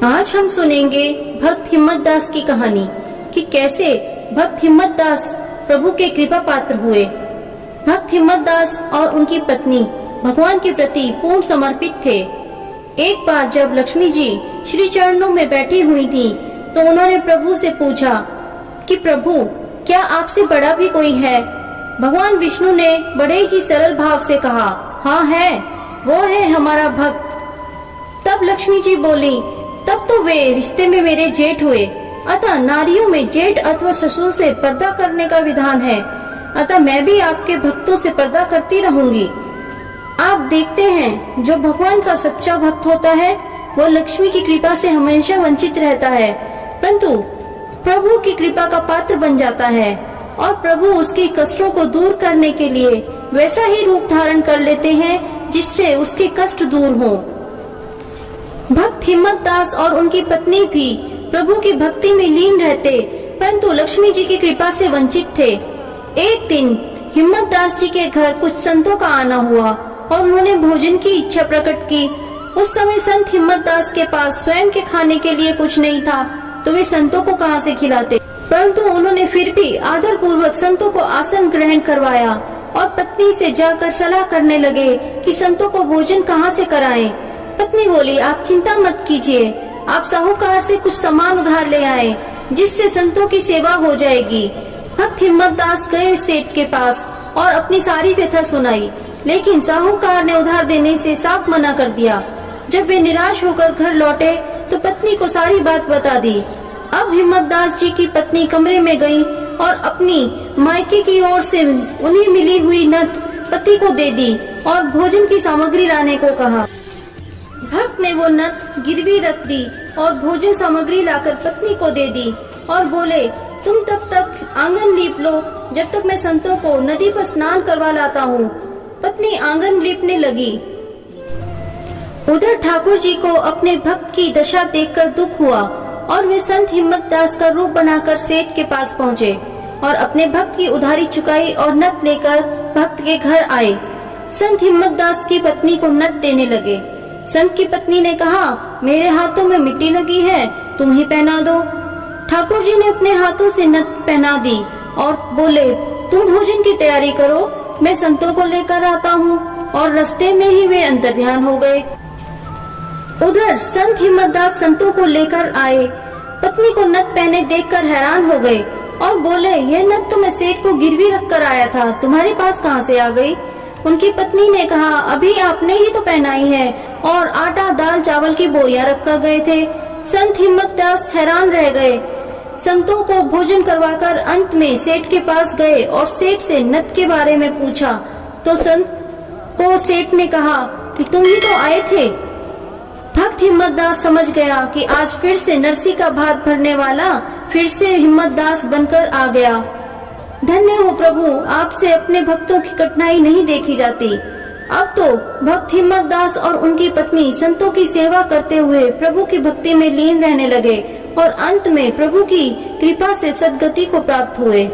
आज हम सुनेंगे भक्त हिम्मत दास की कहानी कि कैसे भक्त हिम्मत दास प्रभु के कृपा पात्र हुए। भक्त हिम्मत दास और उनकी पत्नी भगवान के प्रति पूर्ण समर्पित थे। एक बार जब लक्ष्मी जी श्री चरणों में बैठी हुई थी तो उन्होंने प्रभु से पूछा कि प्रभु, क्या आपसे बड़ा भी कोई है? भगवान विष्णु ने बड़े ही सरल भाव से कहा, हाँ है, वो है हमारा भक्त। तब लक्ष्मी जी बोली, तब तो वे रिश्ते में मेरे जेठ हुए। अतः नारियों में जेठ अथवा ससुर से पर्दा करने का विधान है। अतः मैं भी आपके भक्तों से पर्दा करती रहूंगी। आप देखते हैं, जो भगवान का सच्चा भक्त होता है वो लक्ष्मी की कृपा से हमेशा वंचित रहता है, परंतु प्रभु की कृपा का पात्र बन जाता है और प्रभु उसके कष्टों को दूर करने के लिए वैसा ही रूप धारण कर लेते हैं जिससे उसके कष्ट दूर हों। भक्त हिम्मत दास और उनकी पत्नी भी प्रभु की भक्ति में लीन रहते, परंतु लक्ष्मी जी की कृपा से वंचित थे। एक दिन हिम्मत दास जी के घर कुछ संतों का आना हुआ और उन्होंने भोजन की इच्छा प्रकट की। उस समय संत हिम्मत दास के पास स्वयं के खाने के लिए कुछ नहीं था, तो वे संतों को कहां से खिलाते। परंतु उन्होंने फिर भी आदर पूर्वक संतों को आसन ग्रहण करवाया और पत्नी से जाकर सलाह करने लगे कि संतों को भोजन कहां से कराएं। पत्नी बोली, आप चिंता मत कीजिए, आप साहूकार से कुछ सामान उधार ले आए, जिससे संतों की सेवा हो जाएगी। भक्त हिम्मत दास गए सेठ के पास और अपनी सारी व्यथा सुनाई, लेकिन साहूकार ने उधार देने से साफ मना कर दिया। जब वे निराश होकर घर लौटे तो पत्नी को सारी बात बता दी। अब हिम्मत दास जी की पत्नी कमरे में गई और अपनी मायके की ओर से उन्हें मिली हुई नथ पति को दे दी और भोजन की सामग्री लाने को कहा। भक्त ने वो नथ गिरवी रख दी और भोजन सामग्री लाकर पत्नी को दे दी और बोले, तुम तब तक आंगन लीप लो जब तक मैं संतों को नदी पर स्नान करवा लाता हूँ। पत्नी आंगन लीपने लगी। उधर ठाकुर जी को अपने भक्त की दशा देखकर दुख हुआ और वे संत हिम्मत दास का रूप बनाकर सेठ के पास पहुँचे और अपने भक्त की उधारी चुकाई और नथ लेकर भक्त के घर आए। संत हिम्मत दास की पत्नी को नथ देने लगे। संत की पत्नी ने कहा, मेरे हाथों में मिट्टी लगी है, तुम ही पहना दो। ठाकुर जी ने अपने हाथों से नथ पहना दी और बोले, तुम भोजन की तैयारी करो, मैं संतों को लेकर आता हूँ। और रास्ते में ही वे अंतर्ध्यान हो गए। उधर संत हिम्मत दास संतों को लेकर आए। पत्नी को नथ पहने देखकर हैरान हो गए और बोले, यह नथ तो मैं सेठ को गिरवी रख कर आया था, तुम्हारे पास कहाँ से आ गई? उनकी पत्नी ने कहा, अभी आपने ही तो पहनाई है और आटा दाल चावल की बोरियां रख कर गए थे। संत हिम्मत दास हैरान रह गए। संतों को भोजन करवाकर अंत में सेठ के पास गए और सेठ से नथ के बारे में पूछा तो संत को सेठ ने कहा कि तुम ही तो आए थे। भक्त हिम्मत दास समझ गया कि आज फिर से नरसी का भात भरने वाला फिर से हिम्मत दास बनकर आ गया। धन्य हो प्रभु, आपसे अपने भक्तों की कठिनाई नहीं देखी जाती। अब तो भक्त हिम्मत दास और उनकी पत्नी संतों की सेवा करते हुए प्रभु की भक्ति में लीन रहने लगे और अंत में प्रभु की कृपा से सद्गति को प्राप्त हुए।